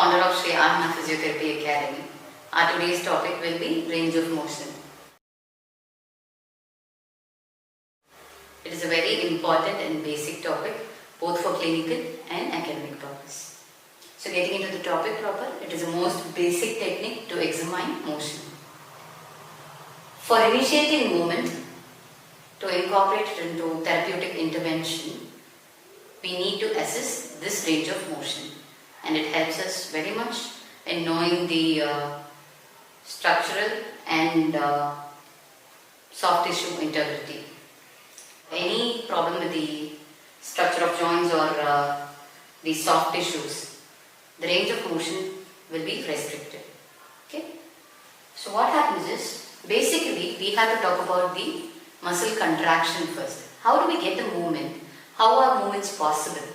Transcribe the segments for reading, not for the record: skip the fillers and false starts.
founder of Aahana Physiotherapy Academy. Our today's topic will be range of motion. It is a very important and basic topic both for clinical and academic purpose. So getting into the topic proper, it is the most basic technique to examine motion. For initiating movement, to incorporate it into therapeutic intervention, we need to assess this range of motion, and it helps us very much in knowing the structural and soft tissue integrity. Any problem with the structure of joints or the soft tissues, the range of motion will be restricted. Okay? So what happens is, basically we have to talk about the muscle contraction first. How do we get the movement? How are movements possible?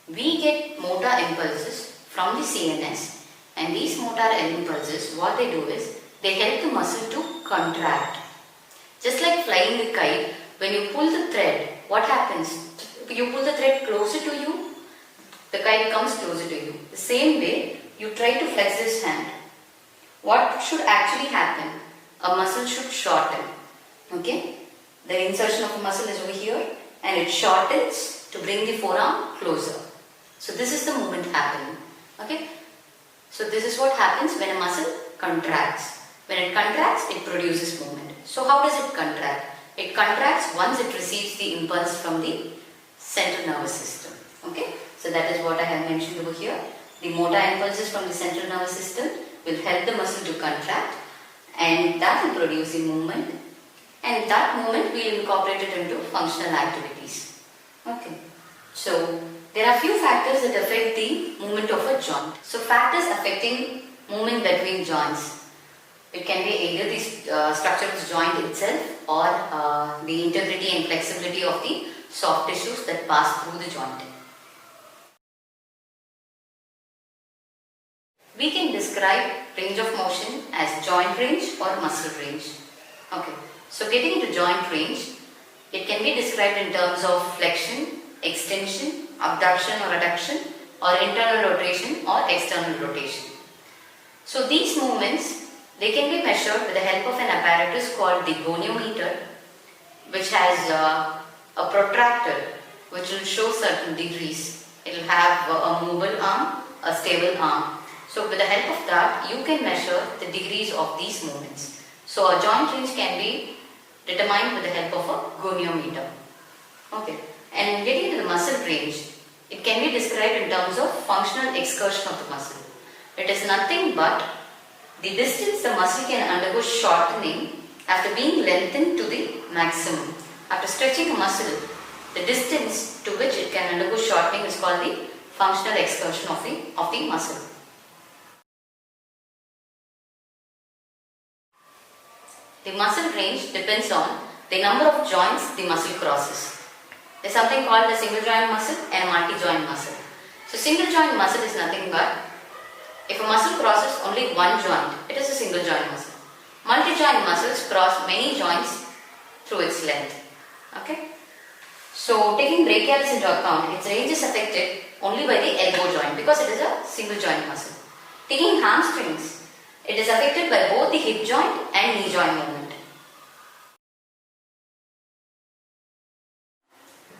We get motor impulses from the CNS, and these motor impulses, what they do is, they help the muscle to contract. Just like flying a kite, when you pull the thread, what happens? You pull the thread closer to you, the kite comes closer to you. The same way, you try to flex this hand. What should actually happen? A muscle should shorten. Okay? The insertion of a muscle is over here, and it shortens to bring the forearm closer. So this is the movement happening. Okay? So this is what happens when a muscle contracts. When it contracts, it produces movement. So how does it contract? It contracts once it receives the impulse from the central nervous system. Okay? So that is what I have mentioned over here. The motor impulses from the central nervous system will help the muscle to contract, and that will produce the movement, and that movement we will incorporate it into functional activities. Okay. So there are few factors that affect the movement of a joint. So factors affecting movement between joints. It can be either the structure of the joint itself or the integrity and flexibility of the soft tissues that pass through the joint. We can describe range of motion as joint range or muscle range. Okay. So getting into joint range, it can be described in terms of flexion, extension, abduction or adduction, or internal rotation or external rotation. So these movements, they can be measured with the help of an apparatus called the goniometer, which has a protractor which will show certain degrees. It will have a movable arm, a stable arm. So with the help of that, you can measure the degrees of these movements. So a joint range can be determined with the help of a goniometer. Okay. And getting to the muscle range, it can be described in terms of functional excursion of the muscle. It is nothing but the distance the muscle can undergo shortening after being lengthened to the maximum. After stretching a muscle, the distance to which it can undergo shortening is called the functional excursion of the muscle. The muscle range depends on the number of joints the muscle crosses. There is something called a single joint muscle and a multi-joint muscle. So single joint muscle is nothing but, if a muscle crosses only one joint, it is a single joint muscle. Multi-joint muscles cross many joints through its length. Okay? So taking brachialis into account, its range is affected only by the elbow joint because it is a single joint muscle. Taking hamstrings, it is affected by both the hip joint and knee joint movement.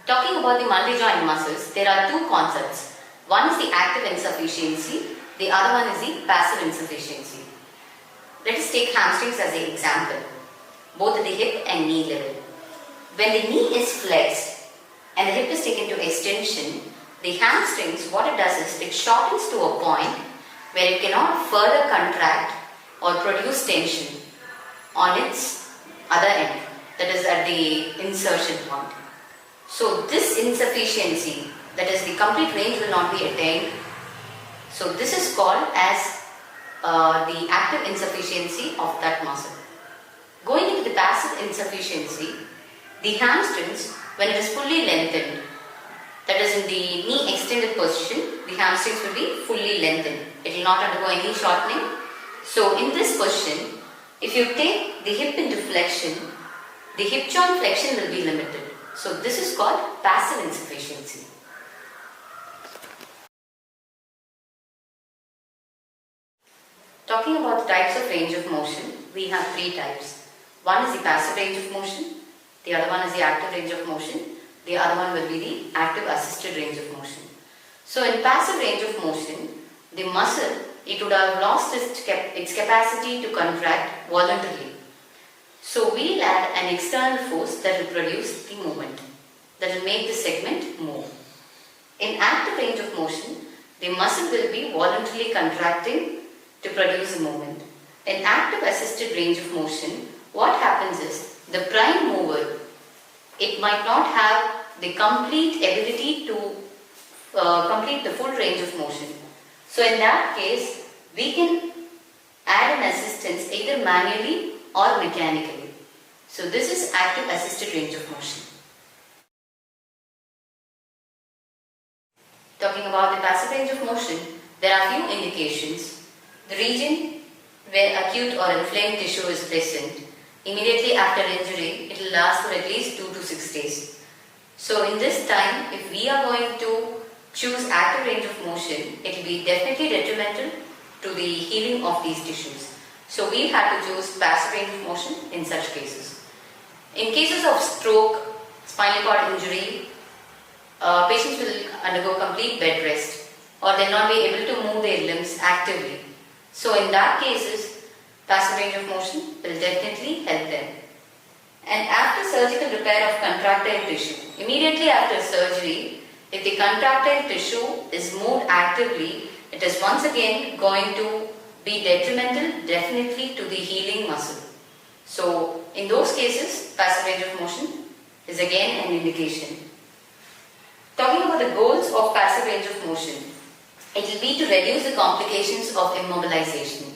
Talking about the multi-joint muscles, there are two concepts. One is the active insufficiency, the other one is the passive insufficiency. Let us take hamstrings as an example, both at the hip and knee level. When the knee is flexed and the hip is taken to extension, the hamstrings, what it does is, it shortens to a point where it cannot further contract or produce tension on its other end, that is at the insertion point. So this insufficiency, that is the complete range will not be attained. So this is called as the active insufficiency of that muscle. Going into the passive insufficiency, the hamstrings, when it is fully lengthened, that is in the knee extended position, the hamstrings will be fully lengthened. It will not undergo any shortening. So in this position, if you take the hip into flexion, the hip joint flexion will be limited. So this is called passive insufficiency. Talking about the types of range of motion, we have three types. One is the passive range of motion, the other one is the active range of motion, the other one will be the active assisted range of motion. So in passive range of motion, the muscle, it would have lost its capacity to contract voluntarily. So we'll add an external force that will produce the movement, that will make the segment move. In active range of motion, the muscle will be voluntarily contracting to produce a movement. In active assisted range of motion, what happens is the prime mover, it might not have the complete ability to complete the full range of motion. So in that case, we can add an assistance either manually or mechanically. So this is active assisted range of motion. Talking about the passive range of motion, there are few indications. The region where acute or inflamed tissue is present, immediately after injury, it will last for at least 2 to 6 days. So in this time, if we are going to choose active range of motion, it will be definitely detrimental to the healing of these tissues. So we have to choose passive range of motion in such cases. In cases of stroke, spinal cord injury, patients will undergo complete bed rest or they will not be able to move their limbs actively. So in that cases, passive range of motion will definitely help them. And after surgical repair of contractile tissue, immediately after surgery, if the contractile tissue is moved actively, it is once again going to be detrimental definitely to the healing muscle. So in those cases, passive range of motion is again an indication. Talking about the goals of passive range of motion, it will be to reduce the complications of immobilization.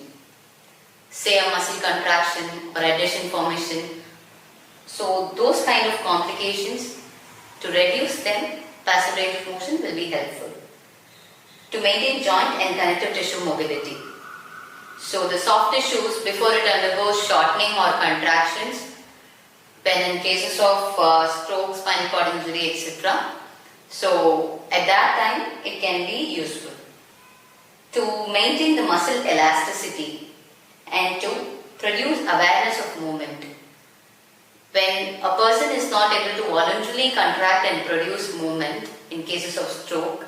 Say a muscle contraction or adhesion formation. So those kind of complications, to reduce them, passive range of motion will be helpful. To maintain joint and connective tissue mobility. So the soft tissues, before it undergoes shortening or contractions, when in cases of stroke, spinal cord injury, etc. So at that time it can be useful. To maintain the muscle elasticity and to produce awareness of movement. When a person is not able to voluntarily contract and produce movement in cases of stroke,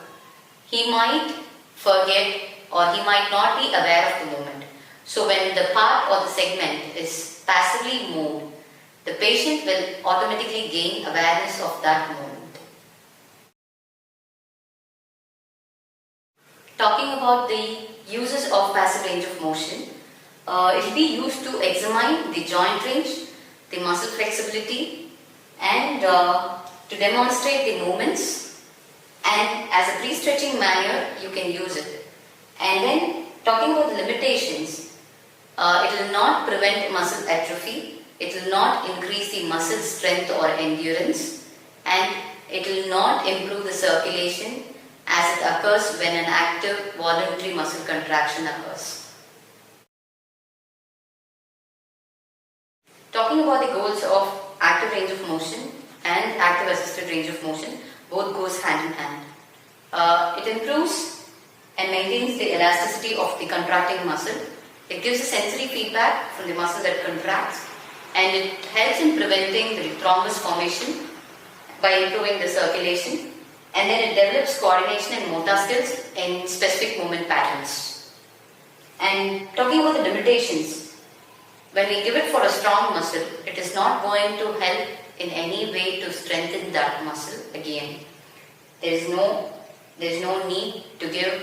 he might forget or he might not be aware of the movement. So when the part or the segment is passively moved, the patient will automatically gain awareness of that movement. Talking about the uses of passive range of motion, it will be used to examine the joint range, the muscle flexibility, and to demonstrate the movements, and as a pre-stretching manner you can use it. And then talking about the limitations, it will not prevent muscle atrophy, it will not increase the muscle strength or endurance, and it will not improve the circulation as it occurs when an active voluntary muscle contraction occurs. Talking about the goals of active range of motion and active assisted range of motion, both goes hand in hand. It improves and maintains the elasticity of the contracting muscle. It gives a sensory feedback from the muscle that contracts, and it helps in preventing the thrombus formation by improving the circulation, and then it develops coordination and motor skills in specific movement patterns. And talking about the limitations, when we give it for a strong muscle, it is not going to help in any way to strengthen that muscle again. There is no need to give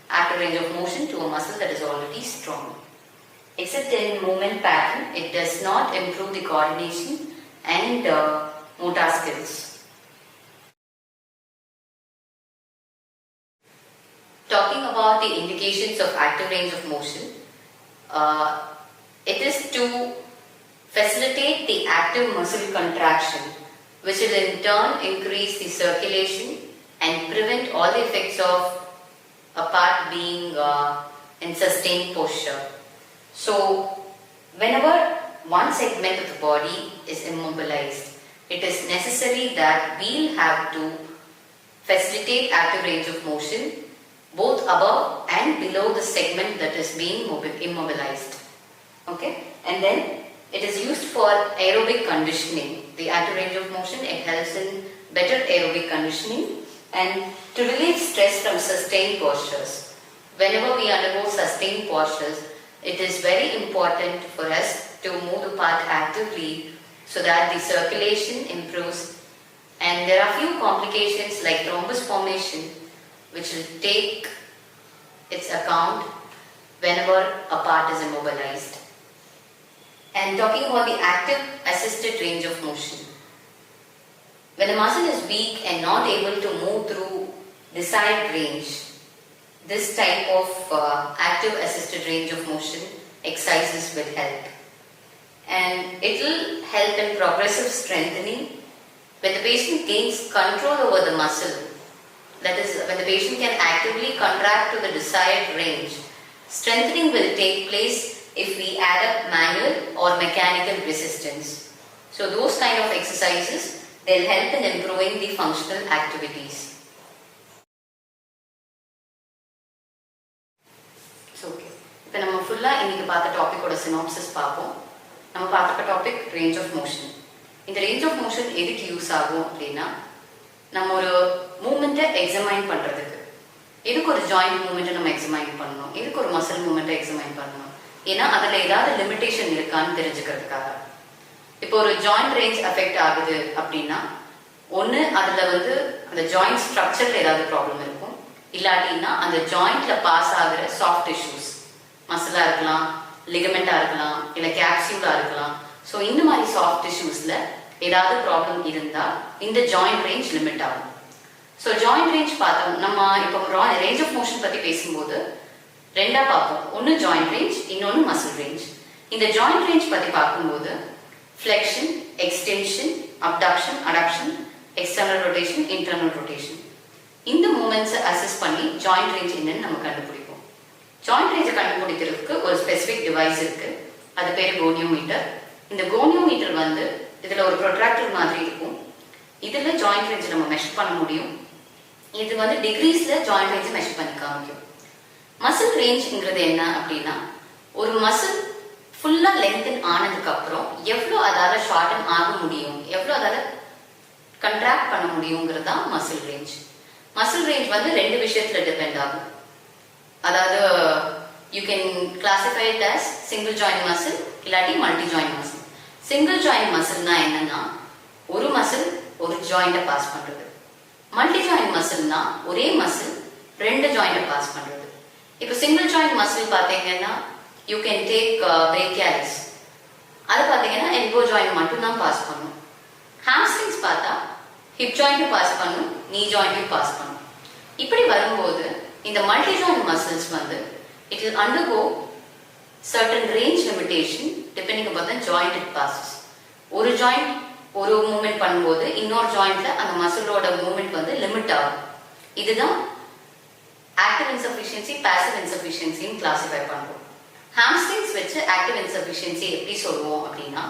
active range of motion to a muscle that is already strong. Except in movement pattern, it does not improve the coordination and motor skills. Talking about the indications of active range of motion, it is to facilitate the active muscle contraction, which will in turn increase the circulation and prevent all the effects of a part being in sustained posture. So, whenever one segment of the body is immobilized, it is necessary that we'll have to facilitate active range of motion both above and below the segment that is being immobilized. Okay, and then it is used for aerobic conditioning. The active range of motion, it helps in better aerobic conditioning and to relieve stress from sustained postures. Whenever we undergo sustained postures, it is very important for us to move the part actively so that the circulation improves, and there are few complications like thrombus formation which will take its account whenever a part is immobilized. And talking about the active assisted range of motion. When a muscle is weak and not able to move through desired range, this type of active assisted range of motion exercises will help. And it will help in progressive strengthening when the patient gains control over the muscle. That is, when the patient can actively contract to the desired range. Strengthening will take place if we add up manual or mechanical resistance. So those kind of exercises, they'll help in improving the functional activities. So okay. இப்போ நம்ம ஃபுல்லாக இன்னைக்கு பார்த்த டாப்பிக்கோட synopsis பார்ப்போம். நம்ம பார்த்த topic range of motion. இந்த range of motion எதுக்கு யூஸ் ஆகும் அப்படின்னா, நம்ம ஒரு மூமெண்ட்டை எக்ஸமைன் பண்ணுறதுக்கு. எதுக்கு ஒரு ஜாயிண்ட் மூமெண்ட்டை நம்ம எக்ஸமைன் பண்ணணும், எதுக்கு ஒரு மசில் மூமெண்ட்டை எக்ஸமைன் பண்ணணும், ஏன்னா அதில் ஏதாவது லிமிட்டேஷன் இருக்கான்னு தெரிஞ்சுக்கிறதுக்காக. இப்போ ஒரு ஜாயிண்ட் ரேஞ்ச் அஃபெக்ட் ஆகுது அப்படின்னா, ஒன்று அதில் அந்த ஜாயிண்ட் ஸ்ட்ரக்சரில் ஏதாவது ப்ராப்ளம் இருக்கும், இல்லாட்டின்னா அந்த ஜாயிண்ட்ல பாஸ் ஆகிற சாஃப்ட் டிஷ்யூஸ், மசிலாக இருக்கலாம், லிகமெண்ட்டாக இருக்கலாம், இல்லை கேப்சியூலாக இருக்கலாம். ஸோ இந்த மாதிரி சாஃப்ட் டிஷ்யூஸில் ஏதாவது ப்ராப்ளம் இருந்தால் இந்த ஜாயிண்ட் ரேஞ்ச் லிமிட் ஆகும். ஸோ ஜாயிண்ட் ரேஞ்ச் பார்த்தோம். நம்ம இப்போ ரேஞ்ச் ஆஃப் மோஷன் பற்றி பேசும்போது ரெண்டாக பார்ப்போம். ஒன்று ஜாயிண்ட் ரேஞ்ச், இன்னொன்று மசில் ரேஞ்ச். இந்த ஜாயிண்ட் ரேஞ்ச் பற்றி பார்க்கும்போது flexion, extension, abduction, adduction, external rotation, internal rotation, இந்த மூமெண்ட்ஸை அசஸ் பண்ணி ஜாயிண்ட் ரேஞ்ச் என்னன்னு நம்ம கண்டுபிடிப்போம். ஜாயிண்ட் ரேஞ்சை கண்டுபிடிக்கிறதுக்கு ஒரு ஸ்பெசிஃபிக் டிவைஸ் இருக்கு, அது பேர் கோனியோமீட்டர். இந்த கோனியோமீட்டர் இதில் ஒரு ப்ரொட்ராக்டர் மாதிரி இருக்கும். இதில் ஜாயிண்ட் ரேஞ்சை நம்ம மெஷர் பண்ண முடியும். இது டிகிரீஸில் ஜாயிண்ட் ரேஞ்சை மெஷர் பண்ணி காமிக்கும். மசில் ரேஞ்சுங்கிறது என்ன அப்படின்னா, ஒரு மசில் ஃபுல்லாக லென்தன் ஆனதுக்கு அப்புறம் எவ்வளோ அதால் ஷார்டன் ஆக முடியும், எவ்வளோ அதால் கண்ட்ராக்ட் பண்ண முடியுங்கிறது தான் மசில் ரேஞ்ச். மசில் ரேஞ்ச் ரெண்டு விஷயத்தில் டிபெண்ட் ஆகும். அதாவது you can classify it as single joint muscle இல்லாட்டி multi joint muscle. Single joint மசில்னா என்னன்னா, ஒரு மசில் ஒரு ஜாயிண்டை பாஸ் பண்றது. மல்டி ஜாயிண்ட் மசில்னா ஒரே மசில் ரெண்டு ஜாயிண்டை பாஸ் பண்றது. இப்போ சிங்கிள் ஜாயிண்ட் மசில் பார்த்தீங்கன்னா யூ கேன் டேக் brachialis. அது பார்த்தீங்கன்னா எல்போ ஜாயிண்ட் மட்டும் தான் பாஸ் பண்ணும். ஹாம்ஸ்ட்ரிங்ஸ் பார்த்தா ஹிப் ஜாயிண்ட்டும் பாஸ் பண்ணும், நீ ஜாயிண்ட்டும் பாஸ் பண்ணும். இப்படி வரும்போது இந்த multi joint muscles it will undergo certain range limitation depending upon the joint it passes. ஒரு ஜாயிண்ட் ஒரு மூவ்மெண்ட் பண்ணும்போது இன்னொரு ஜாயிண்ட்ல அந்த மசிலோட மூவ்மெண்ட் லிமிட் ஆகும். இதுதான் ஆக்டிவ் இன்சஃபிஷியன்சி, பாசிவ் இன்சஃபிஷியன்சின்னு கிளாசிஃபை பண்றோம். ஹாம்ஸ்ட்ரிங்ஸ் வச்சு ஆக்டிவ் இன்சஃபிஷியன்சி எப்படி சொல்லுவோம் அப்படின்னா,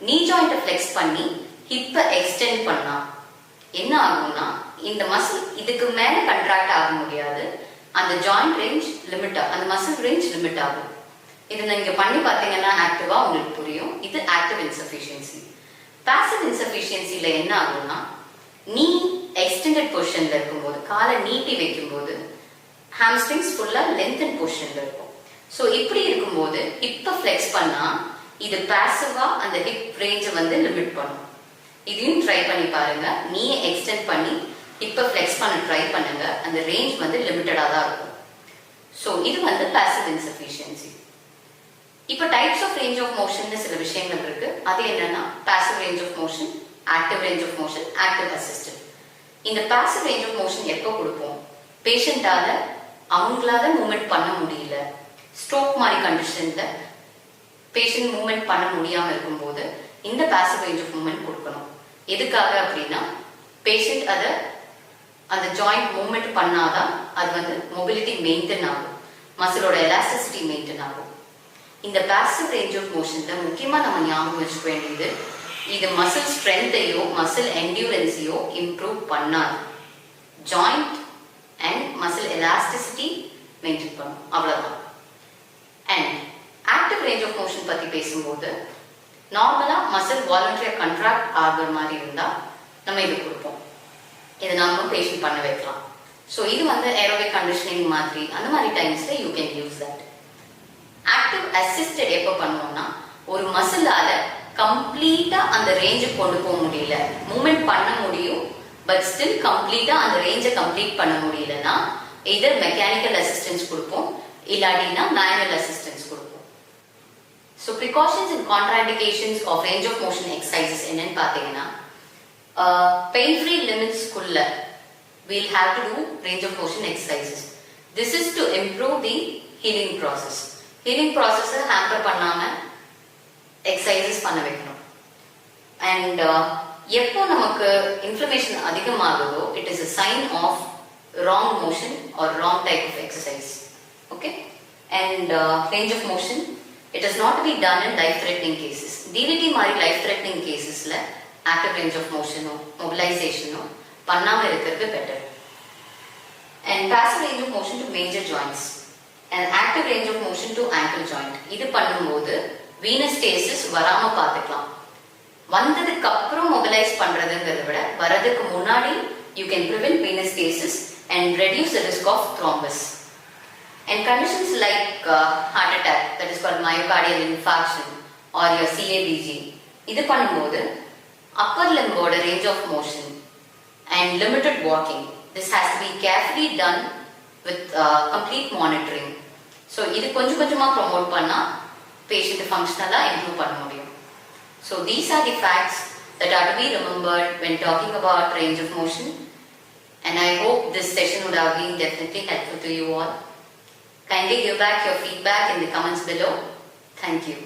நீ ஜாயிண்ட்டை ஃப்ளெக்ஸ் பண்ணி ஹிப்பை எக்ஸ்டெண்ட் பண்ணா என்ன ஆகும்னா, இந்த மசில் இதுக்கு மேல கண்ட்ராக்ட் ஆக முடியாது, அந்த ஜாயிண்ட் ரேஞ்ச் லிமிட் ஆகும், அந்த மசில் ரேஞ்ச் லிமிட் ஆகும். இது நீங்க பண்ணி பார்த்தீங்கன்னா ஆக்டிவா உங்களுக்கு புரியும். இது ஆக்டிவ் இன்சஃபிஷியன்சி. பாசிவ் இன்சஃபிஷியன்சில என்ன ஆகும்னா, நீ எக்ஸ்டெண்டட் பொசிஷன்ல இருக்கும்போது, காலை நீட்டி வைக்கும்போது ஹாம்ஸ்ட்ரிங்ஸ் ஃபுல்லா லென்தன் பொசிஷன்ல இருக்கும். ஸோ இப்படி இருக்கும்போது ஹிப்பை ஃப்ளெக்ஸ் பண்ணா இது பாசிவா அந்த ஹிப் ரேஞ்சை லிமிட் பண்ணும். இதையும் ட்ரை பண்ணி பாருங்க. நீ எக்ஸ்டெண்ட் பண்ணி இப்போ ஃப்ளெக்ஸ் பண்ண ட்ரை பண்ணுங்க, அந்த ரேஞ்ச் லிமிட்டடாக தான் இருக்கும். ஸோ இது பாசிவ் இன்சஃபிஷியன்சி. இப்போ types of range of motion சில விஷயங்கள் இருக்கு. அது என்னன்னா, passive range of motion, active range of motion, active assisted. இந்த பாசிவ் ரேஞ்ச் ஆஃப் மோஷன் எப்போ கொடுப்போம்? பேஷண்டால அவங்களால மூவ்மெண்ட் பண்ண முடியல, ஸ்ட்ரோக் மாதிரி கண்டிஷன்ல பேஷண்ட் மூவ்மெண்ட் பண்ண முடியாம இருக்கும்போது இந்த பாசிவ் ரேஞ்ச் ஆஃப் மூவ்மெண்ட் கொடுக்கணும். எதுக்காக அப்படின்னா, பேஷண்ட் அதை அந்த ஜாயிண்ட் மூவ்மெண்ட் பண்ணாதான் அது மொபிலிட்டி மெயின்டைன் ஆகும், மசிலோட எலாஸ்டிசிட்டி மெயின்டைன் ஆகும். இந்த பாசிவ் ரேஞ்ச் ஆஃப் மோஷன்ல முக்கியமா நம்ம ஞாபகம் வச்சுக்க வேண்டியது, இது மசில் ஸ்ட்ரென்த்தையோ மசில் என்டியூரன்ஸையோ இம்ப்ரூவ் பண்ணாது. Joint and muscle elasticity maintain பண்ணும். அவ்வளவுதான். And active range of motion பத்தி பேசும்போது நார்மலா மசில் வாலண்டரியா கண்ட்ராக்ட் ஆகுற மாதிரி இருந்தா நம்ம இது கொடுப்போம். இதை நாம பேஷண்ட் பண்ண வைக்கலாம். ஸோ இது வந்து ஏரோபிக் கண்டிஷனிங் மாதிரி அந்த மாதிரி டைம்ஸ்ல you can use that. Active assisted எப்போ பண்ணுவோம்னா ஒரு மசிலால கம்ப்ளீட்டா அந்த ரேஞ்சை கொண்டு போக முடியல, மூவ்மெண்ட் பண்ண முடியும், பட் ஸ்டில் கம்ப்ளீட்டா அந்த ரேஞ்சை கம்ப்ளீட் பண்ண முடியலன்னா எதர் மெக்கானிக்கல் அசிஸ்டன்ஸ் கொடுப்போம், இல்லாட்டினா மேனுவல் அசிஸ்டன்ஸ் கொடுப்போம். So precautions and contraindications of range of motion exercises என்னன்னு பார்த்தீங்கன்னா பெயின் ஃப்ரீ லிமிட்ஸ்க்குள்ள we'll have to do range of motion exercises. This is to improve the healing process. Healing process hamper பண்ணாம exercises பண்ண வைக்கணும். And எப்போ நமக்கு inflammation அதிகமாகுதோ it is a sign of wrong motion or wrong type of exercise. Okay? And range of motion, it is not to be done in life threatening cases. DVT மாதிரி life threatening casesல active range of motion mobilization பண்ணாம இருக்கிறது better. And passive range of motion to major joints and active range of motion to ankle joint. இது பண்ணும்போது venous stasis வராம பார்த்துக்கலாம். வந்ததுக்கு அப்புறம் mobilize பண்றதுங்கிறத விட வரதுக்கு முன்னாடி you can prevent venous stasis and reduce the risk of thrombus. And conditions like heart attack, that is called myocardial infarction or your CABG, இது பண்ணும்போது upper limb ஓட range of motion and limited walking, this has to be carefully done with complete monitoring. So இது கொஞ்சம் கொஞ்சமா promote பண்ணா patient functionally improve பண்ண முடியும். So these are the facts that are to be remembered when talking about range of motion, and I hope this session would have been definitely helpful to you all. Kindly give back your feedback in the comments below. Thank you.